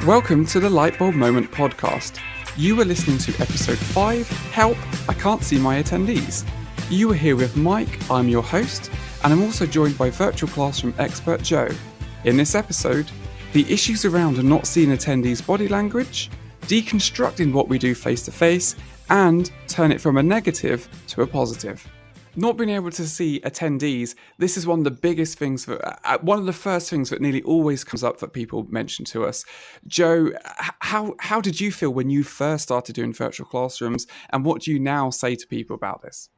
Welcome to the Lightbulb Moment podcast. You are listening to episode 5, Help, I Can't See My Attendees. You are here with Mike, I'm your host, and I'm also joined by virtual classroom expert Joe. In this episode, the issues around not seeing attendees' body language, deconstructing what we do face-to-face, and turn it from a negative to a positive. Not being able to see attendees, this is one of the biggest things, one of the first things that nearly always comes up that people mention to us. Joe, how did you feel when you first started doing virtual classrooms, and what do you now say to people about this?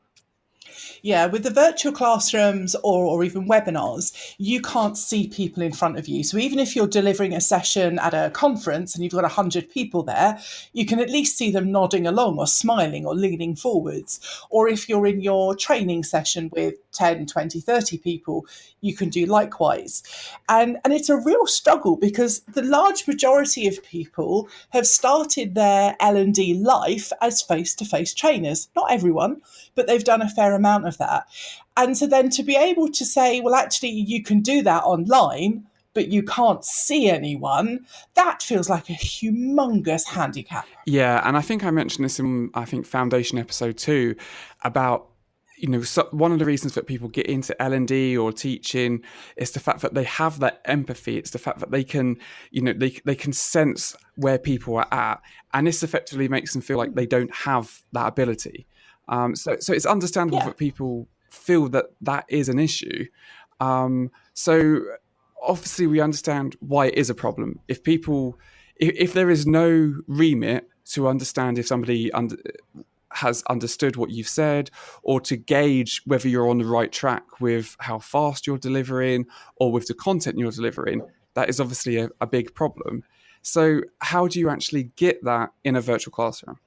Yeah, with the virtual classrooms or even webinars, you can't see people in front of you. So even if you're delivering a session at a conference and you've got 100 people there, you can at least see them nodding along or smiling or leaning forwards. Or if you're in your training session with 10, 20, 30 people, you can do likewise. And it's a real struggle because the large majority of people have started their L&D life as face-to-face trainers. Not everyone, but they've done a fair amount of that. And so then to be able to say, well, actually, you can do that online, but you can't see anyone, that feels like a humongous handicap. Yeah, and I think I mentioned this in, Foundation episode 2 about, one of the reasons that people get into L&D or teaching is the fact that they have that empathy. It's the fact that they can, they can sense where people are at. And this effectively makes them feel like they don't have that ability. So it's understandable that people feel that is an issue. So obviously we understand why it is a problem. If there is no remit to understand if somebody has understood what you've said, or to gauge whether you're on the right track with how fast you're delivering or with the content you're delivering, that is obviously a big problem. So how do you actually get that in a virtual classroom?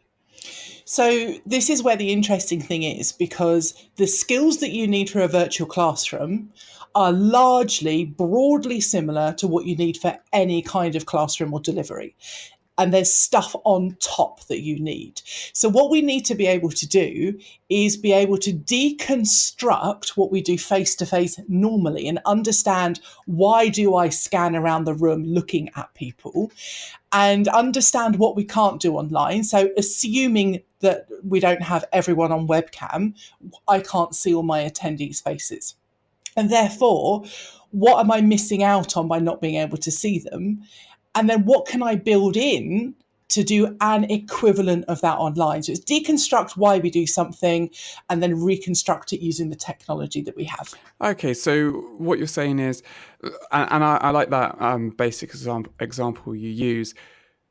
So this is where the interesting thing is, because the skills that you need for a virtual classroom are largely broadly similar to what you need for any kind of classroom or delivery. And there's stuff on top that you need. So what we need to be able to do is be able to deconstruct what we do face-to-face normally and understand, why do I scan around the room looking at people, and understand what we can't do online. So assuming that we don't have everyone on webcam, I can't see all my attendees' faces. And therefore, what am I missing out on by not being able to see them? And then what can I build in to do an equivalent of that online? So it's deconstruct why we do something and then reconstruct it using the technology that we have. Okay, so what you're saying is, and I like that basic example you use.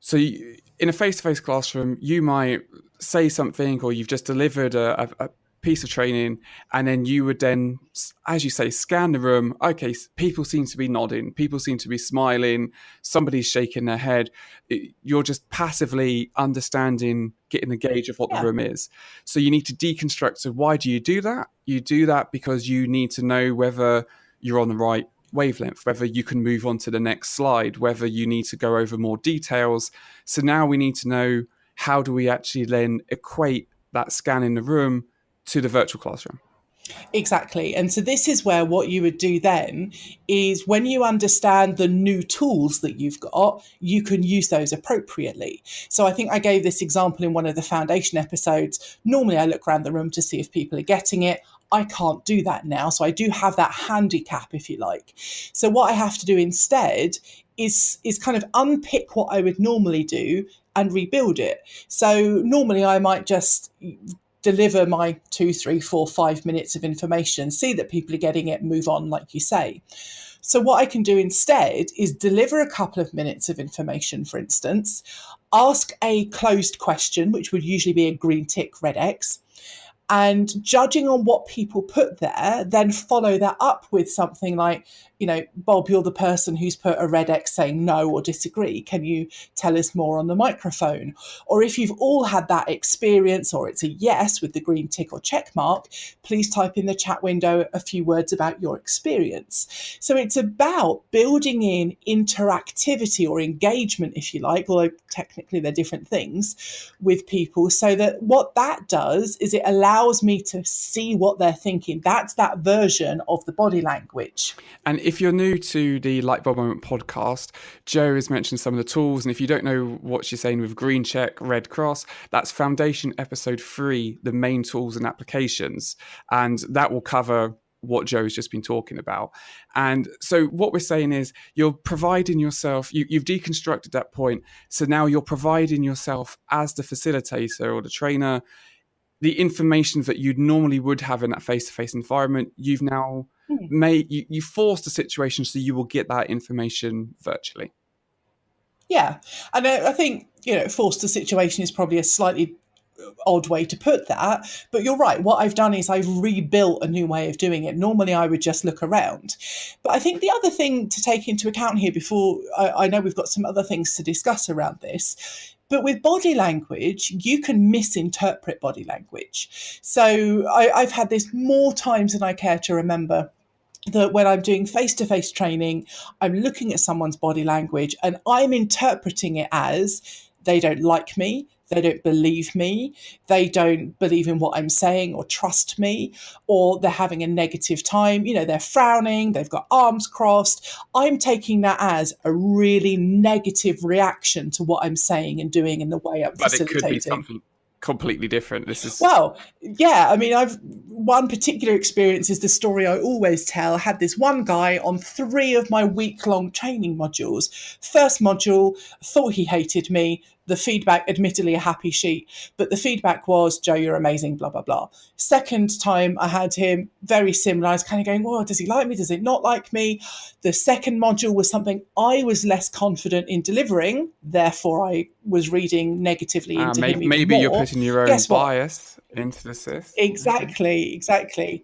So in a face-to-face classroom, you might say something, or you've just delivered a piece of training, and then you would then, as you say, scan the room. Okay, people seem to be nodding, people seem to be smiling, somebody's shaking their head. You're just passively understanding, getting a gauge of what the room is. So you need to deconstruct. So why do you do that? You do that because you need to know whether you're on the right wavelength, whether you can move on to the next slide, whether you need to go over more details. So now we need to know, how do we actually then equate that scan in the room to the virtual classroom? Exactly. And so this is where what you would do then is, when you understand the new tools that you've got, you can use those appropriately. So I think I gave this example in one of the Foundation episodes. Normally I look around the room to see if people are getting it. I can't do that now. So I do have that handicap, if you like. So what I have to do instead is kind of unpick what I would normally do and rebuild it. So normally I might just deliver my 2, 3, 4, 5 minutes of information, see that people are getting it, move on, like you say. So what I can do instead is deliver a couple of minutes of information, for instance, ask a closed question, which would usually be a green tick, red X, and judging on what people put there, then follow that up with something like, Bob, you're the person who's put a red X saying no or disagree. Can you tell us more on the microphone? Or if you've all had that experience, or it's a yes with the green tick or check mark, please type in the chat window a few words about your experience. So it's about building in interactivity or engagement, if you like, although technically they're different things, with people, so that what that does is it allows allows me to see what they're thinking. That's that version of the body language. And if you're new to the Lightbulb Moment podcast, Jo has mentioned some of the tools. And if you don't know what she's saying with green check, red cross, that's Foundation episode 3, the main tools and applications. And that will cover what Joe's just been talking about. And so what we're saying is you're providing yourself, you've deconstructed that point. So now you're providing yourself as the facilitator or the trainer, the information that you normally would have in that face-to-face environment. You've now you forced the situation so you will get that information virtually. Yeah. And I think, forced the situation is probably a slightly odd way to put that, but you're right. What I've done is I've rebuilt a new way of doing it. Normally I would just look around, but I think the other thing to take into account here, before I know we've got some other things to discuss around this, but with body language, you can misinterpret body language. So I've had this more times than I care to remember, that when I'm doing face-to-face training, I'm looking at someone's body language and I'm interpreting it as they don't like me, they don't believe me, they don't believe in what I'm saying or trust me, or they're having a negative time. They're frowning, they've got arms crossed. I'm taking that as a really negative reaction to what I'm saying and doing in the way I'm facilitating. But it could be something completely different. Well, yeah, I mean, one particular experience is the story I always tell. I had this one guy on 3 of my week-long training modules. First module, thought he hated me. The feedback, admittedly a happy sheet, but the feedback was, Jo, you're amazing, blah, blah, blah. Second time I had him, very similar. I was kind of going, well, does he like me? Does he not like me? The second module was something I was less confident in delivering. Therefore, I was reading negatively into him. Maybe you're putting your own bias into the system. Exactly.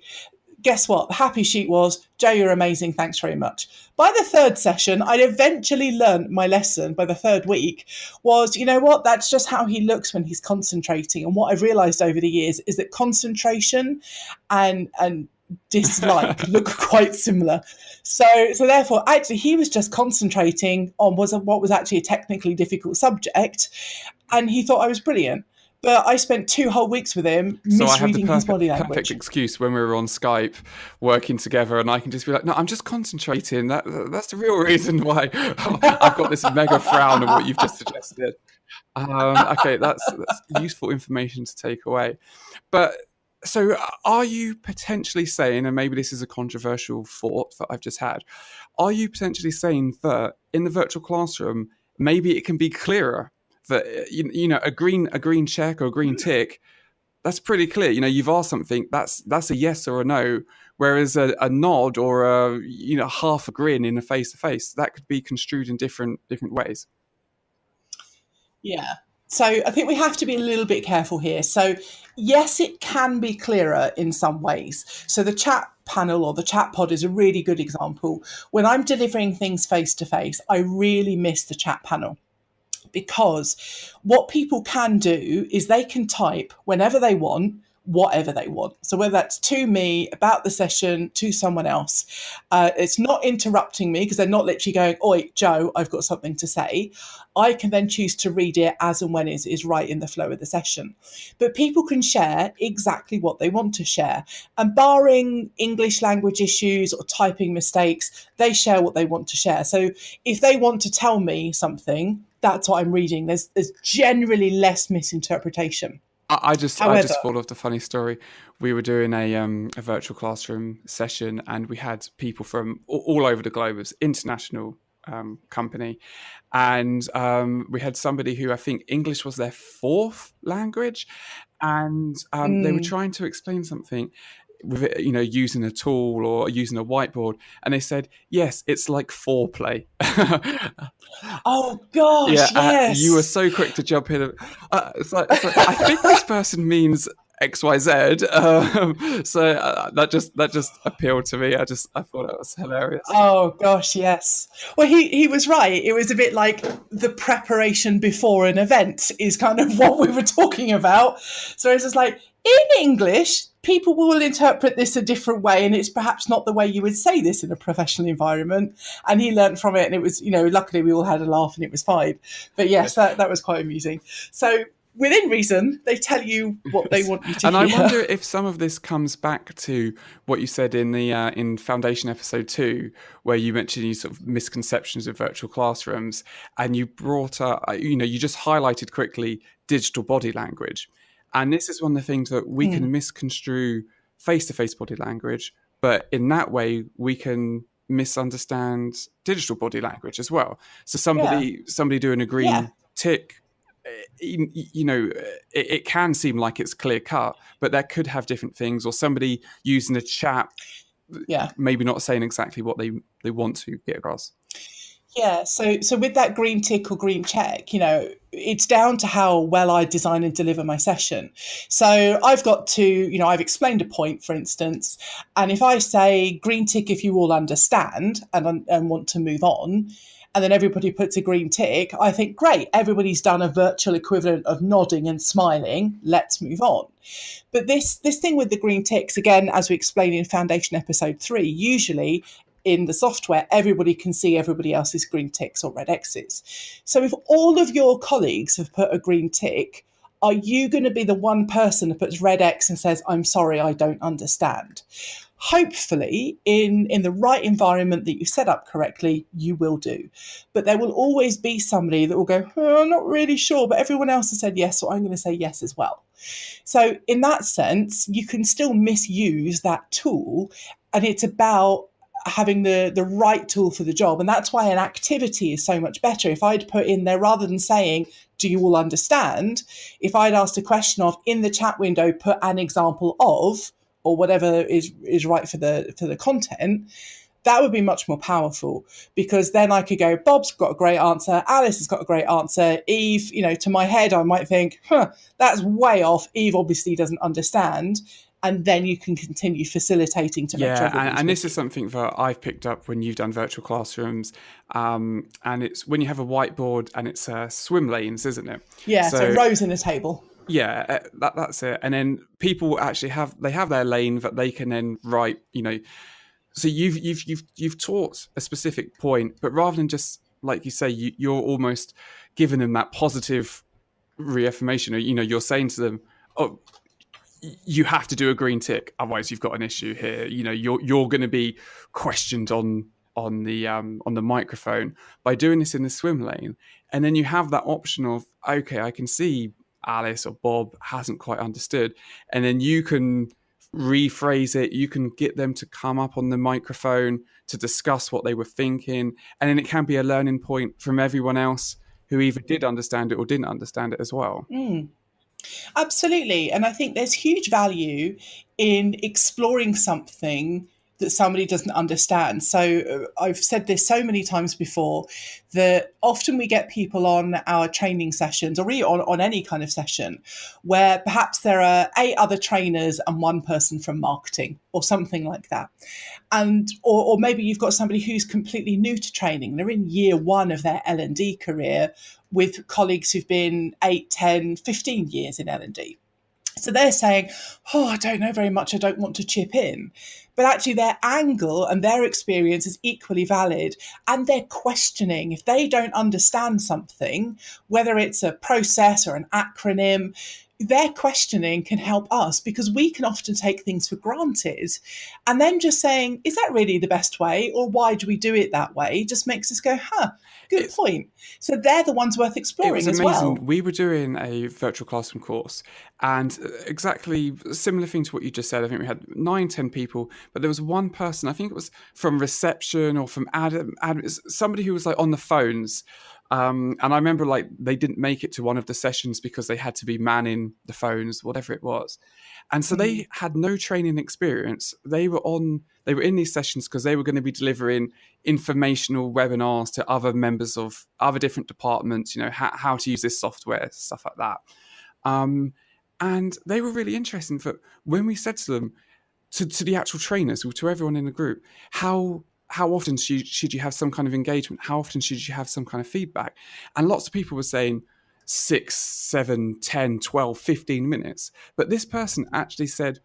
Guess what? The happy sheet was, Jo, you're amazing. Thanks very much. By the third session, I'd eventually learned my lesson. By the third week was, you know what? That's just how he looks when he's concentrating. And what I've realized over the years is that concentration and dislike look quite similar. So therefore, actually, he was just concentrating on what was actually a technically difficult subject. And he thought I was brilliant. But I spent 2 whole weeks with him misreading his body language. Perfect excuse when we were on Skype working together, and I can just be like, "No, I'm just concentrating. That's the real reason why I've got this mega frown on what you've just suggested." Okay, that's useful information to take away. But so, are you potentially saying, and maybe this is a controversial thought that I've just had, are you potentially saying that in the virtual classroom, maybe it can be clearer? That a green check or a green tick, that's pretty clear. You've asked something, that's a yes or a no. Whereas a nod or a half a grin in a face to face, that could be construed in different ways. Yeah. So I think we have to be a little bit careful here. So yes, it can be clearer in some ways. So the chat panel or the chat pod is a really good example. When I'm delivering things face to face, I really miss the chat panel. Because what people can do is they can type whenever they want, whatever they want. So whether that's to me, about the session, to someone else, it's not interrupting me because they're not literally going, "Oi, Jo, I've got something to say." I can then choose to read it as and when it is right in the flow of the session. But people can share exactly what they want to share. And barring English language issues or typing mistakes, they share what they want to share. So if they want to tell me something, that's what I'm reading. There's generally less misinterpretation. I just thought of the funny story. We were doing a virtual classroom session, and we had people from all over the globe. It was international company, and we had somebody who I think English was their 4th language, and they were trying to explain something with it, using a tool or using a whiteboard, and they said, "Yes, it's like foreplay." Oh gosh, yes. You were so quick to jump in. It's like, I think this person means XYZ. So that just appealed to me. I thought it was hilarious. Oh gosh, yes. Well, he was right. It was a bit like the preparation before an event is kind of what we were talking about. So it's just like, in English, people will interpret this a different way, and it's perhaps not the way you would say this in a professional environment. And he learned from it, and it was, luckily we all had a laugh and it was fine. But yes, that was quite amusing. So within reason, they tell you what they want you to And I hear. wonder if some of this comes back to what you said in the in Foundation episode 2, where you mentioned you sort of misconceptions of virtual classrooms, and you brought up, you just highlighted quickly digital body language, and this is one of the things that we can misconstrue face-to-face body language, but in that way we can misunderstand digital body language as well. So Yeah. somebody doing a Yeah. green tick, it can seem like it's clear cut, but that could have different things, or somebody using a chat, Yeah. maybe not saying exactly what they want to get across. Yeah, so with that green tick or green check, it's down to how well I design and deliver my session. So I've got to, I've explained a point, for instance, and if I say green tick if you all understand and want to move on, and then everybody puts a green tick, I think great, everybody's done a virtual equivalent of nodding and smiling. Let's move on. But this thing with the green ticks, again, as we explained in Foundation episode 3, usually in the software, everybody can see everybody else's green ticks or red X's. So if all of your colleagues have put a green tick, are you going to be the one person that puts red X and says, I'm sorry, I don't understand? Hopefully, in the right environment that you've set up correctly, you will do. But there will always be somebody that will go, oh, I'm not really sure, but everyone else has said yes, so I'm going to say yes as well. So in that sense, you can still misuse that tool, and it's about having the right tool for the job. And that's why an activity is so much better. If I'd put in there, rather than saying, do you all understand? If I'd asked a question of, in the chat window, put an example of, or whatever is right for the content, that would be much more powerful, because then I could go, Bob's got a great answer, Alice has got a great answer, Eve, to my head, I might think, that's way off. Eve obviously doesn't understand. And then you can continue facilitating to make sure everybody's And with this is you. something that I've picked up when you've done virtual classrooms, and it's when you have a whiteboard and it's swim lanes, isn't it? Yeah, so So rows in a table. yeah, that's it. And then people actually have their lane that they can then write. So you've taught a specific point, but rather than just, like you say, you're almost giving them that positive reaffirmation. Or, you're saying to them, oh, you have to do a green tick, otherwise you've got an issue here. You're going to be questioned on the microphone by doing this in the swim lane. And then you have that option of, okay, I can see Alice or Bob hasn't quite understood, and then you can rephrase it. You can get them to come up on the microphone to discuss what they were thinking, and then it can be a learning point from everyone else who either did understand it or didn't understand it as well. Absolutely. And I think there's huge value in exploring something that somebody doesn't understand. So I've said this so many times before, that often we get people on our training sessions, or really on any kind of session, where perhaps there are 8 other trainers and one person from marketing or something like that. And or maybe you've got somebody who's completely new to training. They're in year 1 of their L&D career, with colleagues who've been 8, 10, 15 years in L&D. So they're saying, oh, I don't know very much, I don't want to chip in. But actually their angle and their experience is equally valid. And they're questioning. If they don't understand something, whether it's a process or an acronym, their questioning can help us, because we can often take things for granted. And then just saying, is that really the best way? Or why do we do it that way? Just makes us go, good It's point. So they're the ones worth It was exploring as amazing. well. We were doing a virtual classroom course, and exactly similar thing to what you just said. I think we had 9, 10 people, but there was one person, I think it was from reception or from somebody who was like on the phones. And I remember like they didn't make it to one of the sessions because they had to be manning the phones, whatever it was. And so they had no training experience. They were in these sessions because they were going to be delivering informational webinars to other members of other different departments, how to use this software, stuff like that. And they were really interesting. But when we said to them, to the actual trainers, or to everyone in the group, how often should you have some kind of engagement? How often should you have some kind of feedback? And lots of people were saying 6, 7, 10, 12, 15 minutes. But this person actually said,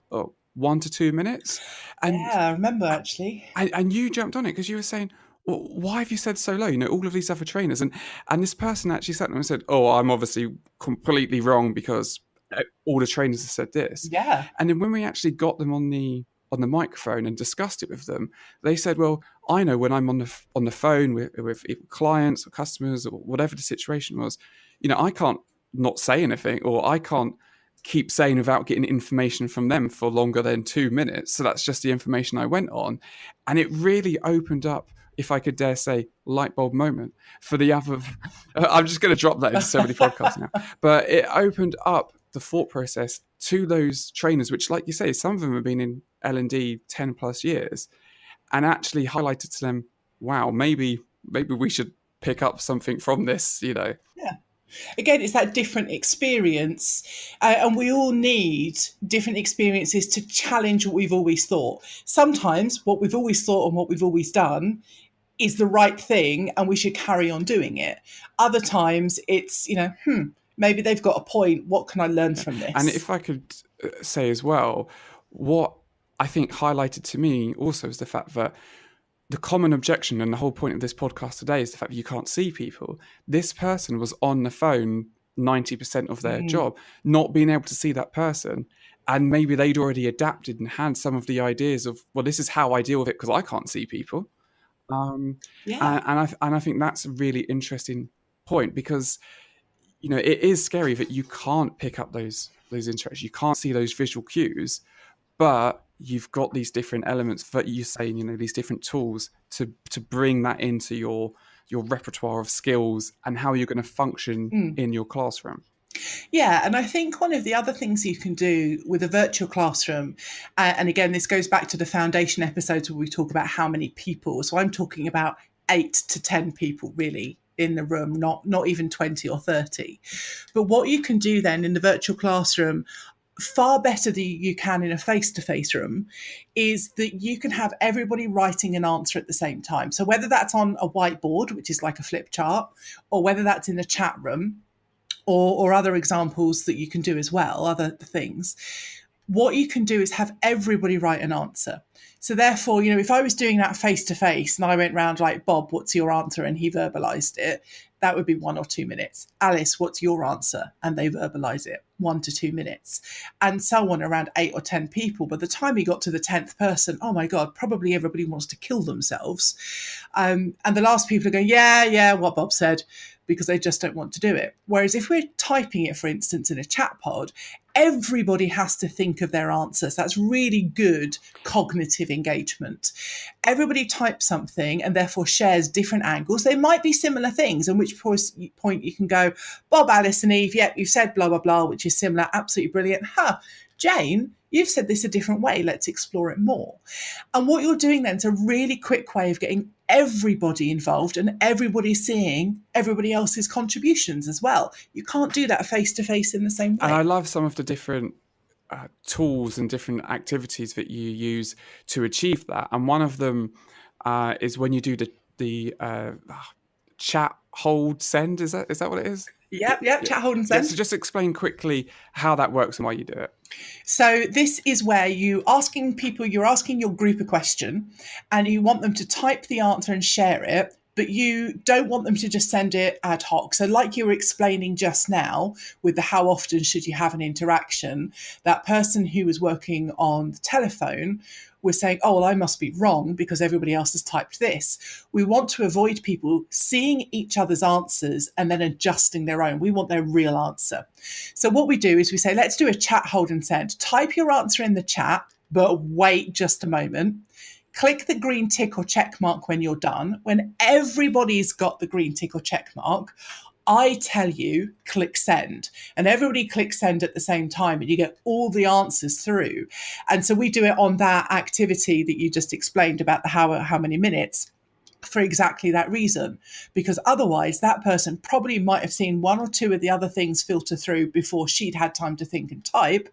1 to 2 minutes. And Yeah, I remember actually. and you jumped on it because you were saying, well, why have you said so low? All of these other trainers, and this person actually sat there and said, "Oh, I'm obviously completely wrong because all the trainers have said this." Yeah. And then when we actually got them on the microphone and discussed it with them, they said, "Well, I know when I'm on the phone with clients or customers or whatever the situation was, I can't not say anything, or I can't keep saying without getting information from them for longer than 2 minutes. So that's just the information I went on." And it really opened up, if I could dare say, light bulb moment for the other. I'm just going to drop that into so many podcasts now, but it opened up the thought process to those trainers, which, like you say, some of them have been in L&D 10 plus years, and actually highlighted to them, wow, maybe we should pick up something from this. Yeah. Again, it's that different experience, and we all need different experiences to challenge what we've always thought. Sometimes what we've always thought and what we've always done is the right thing and we should carry on doing it. Other times it's, maybe they've got a point. What can I learn from this? And if I could say as well, what I think highlighted to me also is the fact that the common objection, and the whole point of this podcast today, is the fact that you can't see people. This person was on the phone 90% of their job, not being able to see that person. And maybe they'd already adapted and had some of the ideas of, well, this is how I deal with it because I can't see people. Yeah. And I think that's a really interesting point, because it is scary that you can't pick up those interactions, you can't see those visual cues, but you've got these different elements that you say, these different tools to bring that into your repertoire of skills and how you're going to function in your classroom. Yeah, and I think one of the other things you can do with a virtual classroom, and again, this goes back to the foundation episodes where we talk about how many people. So I'm talking about 8 to 10 people really in the room, not even 20 or 30. But what you can do then in the virtual classroom, far better than you can in a face-to-face room, is that you can have everybody writing an answer at the same time. So whether that's on a whiteboard, which is like a flip chart, or whether that's in a chat room, or other examples that you can do as well, other things, what you can do is have everybody write an answer. So therefore, if I was doing that face to face and I went round like, Bob, what's your answer? And he verbalized it, that would be 1 or 2 minutes. Alice, what's your answer? And they verbalize it, 1 to 2 minutes. And so on, around 8 or 10 people. By the time you got to the 10th person, oh my God, probably everybody wants to kill themselves. And the last people are going, yeah, what Bob said, because they just don't want to do it. Whereas if we're typing it, for instance, in a chat pod, everybody has to think of their answers. That's really good cognitive engagement. Everybody types something and therefore shares different angles. They might be similar things, at which point you can go, Bob, Alice and Eve, yep, you've said blah, blah, blah, which is similar, absolutely brilliant. Jane, you've said this a different way. Let's explore it more. And what you're doing then is a really quick way of getting everybody involved and everybody seeing everybody else's contributions as well. You can't do that face to face in the same way. And I love some of the different tools and different activities that you use to achieve that. And one of them is when you do the chat, hold, send. Is that what it is? Yep. Chat, hold, and send. So just explain quickly how that works and why you do it. So this is where you're asking your group a question and you want them to type the answer and share it, but you don't want them to just send it ad hoc. So like you were explaining just now with the how often should you have an interaction, that person who was working on the telephone was saying, oh, well, I must be wrong because everybody else has typed this. We want to avoid people seeing each other's answers and then adjusting their own. We want their real answer. So what we do is we say, let's do a chat, hold and send. Type your answer in the chat, but wait just a moment. Click the green tick or check mark when you're done. When everybody's got the green tick or check mark, I tell you, click send. And everybody clicks send at the same time and you get all the answers through. And so we do it on that activity that you just explained about the how many minutes, for exactly that reason. Because otherwise that person probably might have seen 1 or 2 of the other things filter through before she'd had time to think and type,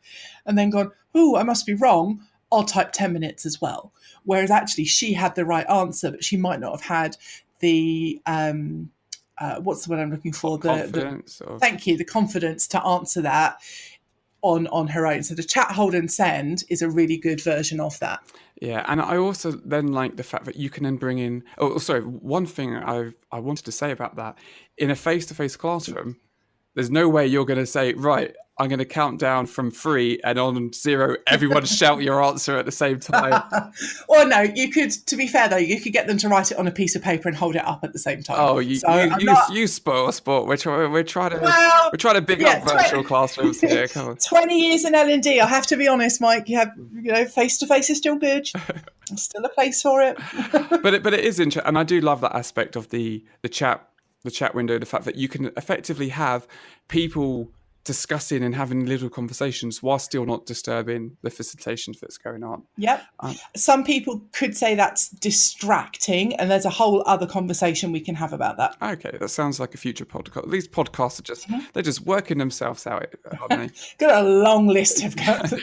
and then gone, oh, I must be wrong. I'll type 10 minutes as well. Whereas actually she had the right answer, but she might not have had the what's the word I'm looking for? Confidence. Thank you, the confidence to answer that on her own. So the chat, hold and send is a really good version of that. Yeah, and I also then like the fact that you can then bring in. Oh, sorry. One thing I wanted to say about that, in a face-to-face classroom, there's no way you're going to say, right, I'm going to count down from 3, and on 0, everyone shout your answer at the same time. Or no, you could. To be fair though, you could get them to write it on a piece of paper and hold it up at the same time. Oh, you spoil sport. We're trying to big up virtual classrooms here. Come on. 20 years in L&D. I have to be honest, Mike. You have face to face is still good. There's still a place for it. but it is interesting, and I do love that aspect of the chat window. The fact that you can effectively have people discussing and having little conversations while still not disturbing the facilitation that's going on. Yep. Some people could say that's distracting, and there's a whole other conversation we can have about that. Okay, that sounds like a future podcast. These podcasts are just they're just working themselves out, aren't they? Got a long list of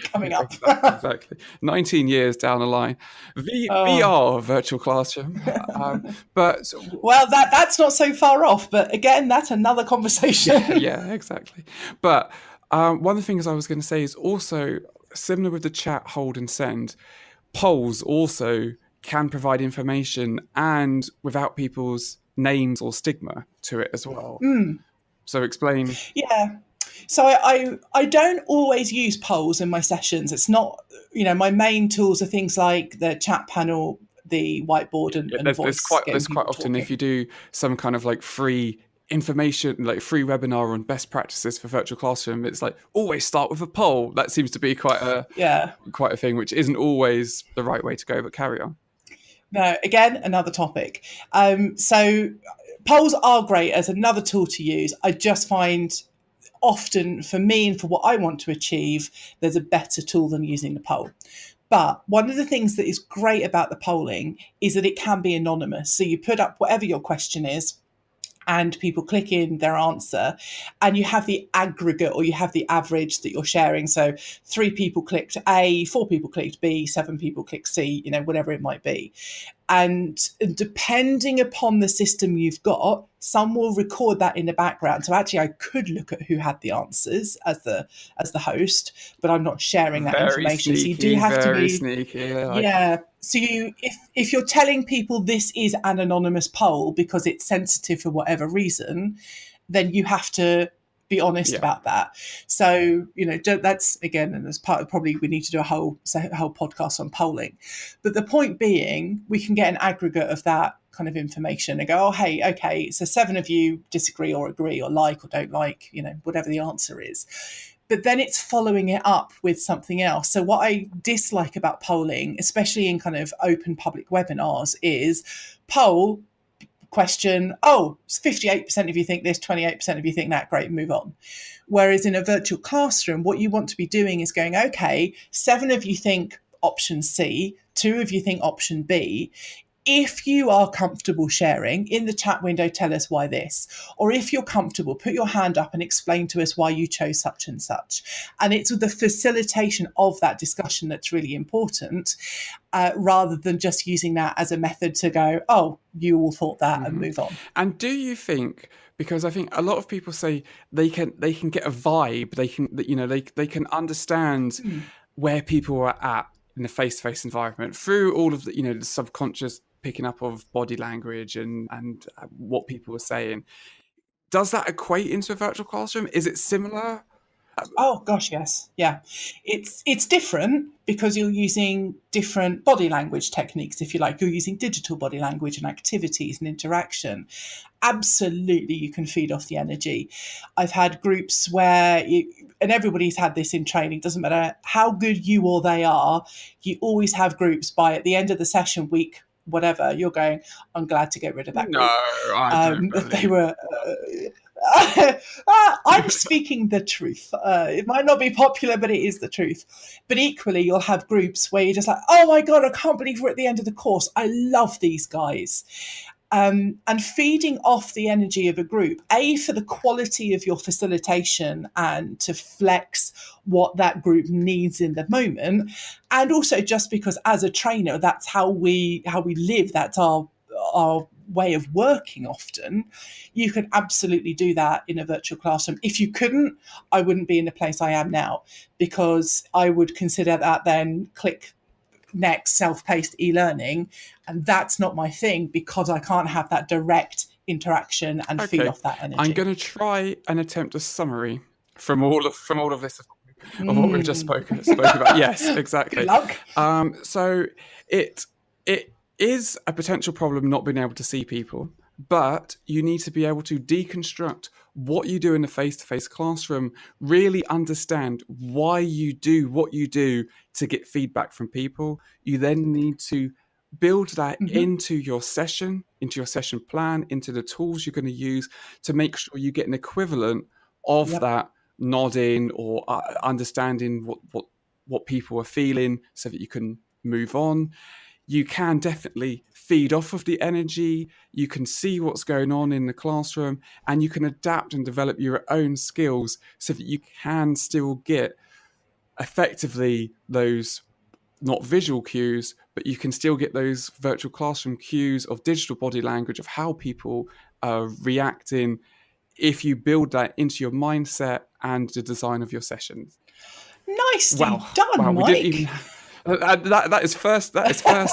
coming up. Exactly. 19 years down the line. VR, virtual classroom. But well, that's not so far off, but again, that's another conversation. Yeah, exactly. But one of the things I was going to say is also similar with the chat, hold and send. Polls also can provide information and without people's names or stigma to it as well. So explain. Yeah. So I don't always use polls in my sessions. It's not, my main tools are things like the chat panel, the whiteboard, and voice. There's quite often talking. If you do some kind of like free information, like free webinar on best practices for virtual classroom, it's like always start with a poll. That seems to be quite a thing, which isn't always the right way to go, but carry on. No, again, another topic. So polls are great as another tool to use. I just find often for me and for what I want to achieve, there's a better tool than using the poll. But one of the things that is great about the polling is that it can be anonymous. So you put up whatever your question is, and people click in their answer, and you have the aggregate or you have the average that you're sharing. So 3 people clicked A, 4 people clicked B, 7 people clicked C, whatever it might be. And depending upon the system you've got, some will record that in the background. So actually I could look at who had the answers as the host, but I'm not sharing that information. Sneaky, so you do have to be sneaky. Yeah. So if you're telling people this is an anonymous poll because it's sensitive for whatever reason, then you have to be honest about that. So, that's again, and as part of probably we need to do a whole podcast on polling. But the point being, we can get an aggregate of that kind of information and go, oh, hey, okay, so 7 of you disagree or agree or like or don't like, whatever the answer is. But then it's following it up with something else. So what I dislike about polling, especially in kind of open public webinars, is poll question, 58% of you think this, 28% of you think that, great, move on. Whereas in a virtual classroom, what you want to be doing is going, okay, 7 of you think option C, 2 of you think option B. If you are comfortable sharing in the chat window, tell us why this. Or if you're comfortable, put your hand up and explain to us why you chose such and such. And it's the facilitation of that discussion that's really important, rather than just using that as a method to go, oh, you all thought that, and move on. And do you think, because I think a lot of people say they can get a vibe, they can understand where people are at in the face-to-face environment through all of the subconscious picking up of body language and what people were saying. Does that equate into a virtual classroom? Is it similar? Oh gosh, yes. Yeah. It's different because you're using different body language techniques, if you like. You're using digital body language and activities and interaction. Absolutely, you can feed off the energy. I've had groups where and everybody's had this in training, doesn't matter how good you or they are, you always have groups by at the end of the session, week, whatever, you're going, I'm glad to get rid of that group. No, I don't believe. They were... I'm speaking the truth. It might not be popular, but it is the truth. But equally, you'll have groups where you're just like, oh my God, I can't believe we're at the end of the course. I love these guys. And feeding off the energy of a group, for the quality of your facilitation and to flex what that group needs in the moment. And also just because as a trainer, that's how we live. That's our way of working often, you can absolutely do that in a virtual classroom. If you couldn't, I wouldn't be in the place I am now, because I would consider that then click next, self-paced e-learning, and that's not my thing, because I can't have that direct interaction and feed off that energy. I'm going to try and attempt a summary from all of this, of what we've just spoke about. Yes, exactly. Good luck. So it is a potential problem not being able to see people, but you need to be able to deconstruct what you do in the face-to-face classroom, really understand why you do what you do to get feedback from people. You then need to build that into your session plan, into the tools you're going to use to make sure you get an equivalent of that nodding or understanding what people are feeling, so that you can move on. You can definitely feed off of the energy. You can see what's going on in the classroom, and you can adapt and develop your own skills so that you can still get effectively those not visual cues, but you can still get those virtual classroom cues of digital body language, of how people are reacting, if you build that into your mindset and the design of your sessions. Nicely done, Mike. We didn't even... That is first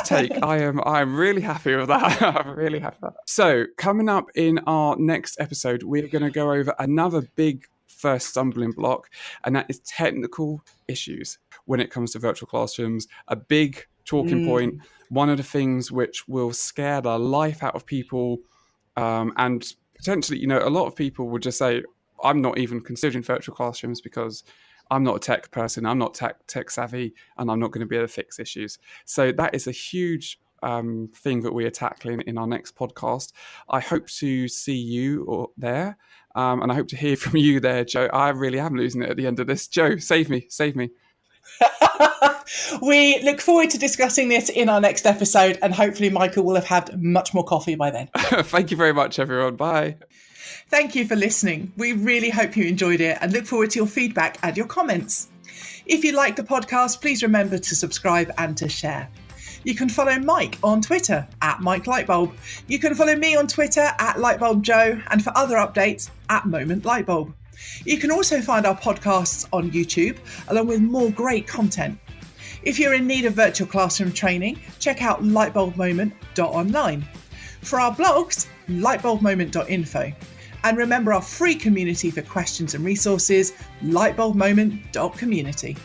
take. I am really happy with that. I'm really happy with that. So coming up in our next episode, we're going to go over another big first stumbling block, and that is technical issues when it comes to virtual classrooms. A big talking point, one of the things which will scare the life out of people, and potentially, a lot of people would just say, I'm not even considering virtual classrooms because I'm not a tech person, I'm not tech savvy, and I'm not going to be able to fix issues. So that is a huge thing that we are tackling in our next podcast. I hope to see you there, and I hope to hear from you there, Joe. I really am losing it at the end of this. Joe, save me. We look forward to discussing this in our next episode, and hopefully Michael will have had much more coffee by then. Thank you very much, everyone. Bye. Thank you for listening. We really hope you enjoyed it and look forward to your feedback and your comments. If you like the podcast, please remember to subscribe and to share. You can follow Mike on Twitter @MikeLightbulb. You can follow me on Twitter @LightbulbJoe, and for other updates @MomentLightbulb. You can also find our podcasts on YouTube, along with more great content. If you're in need of virtual classroom training, check out Lightbulbmoment.online. For our blogs, Lightbulbmoment.info. And remember our free community for questions and resources, Lightbulbmoment.community.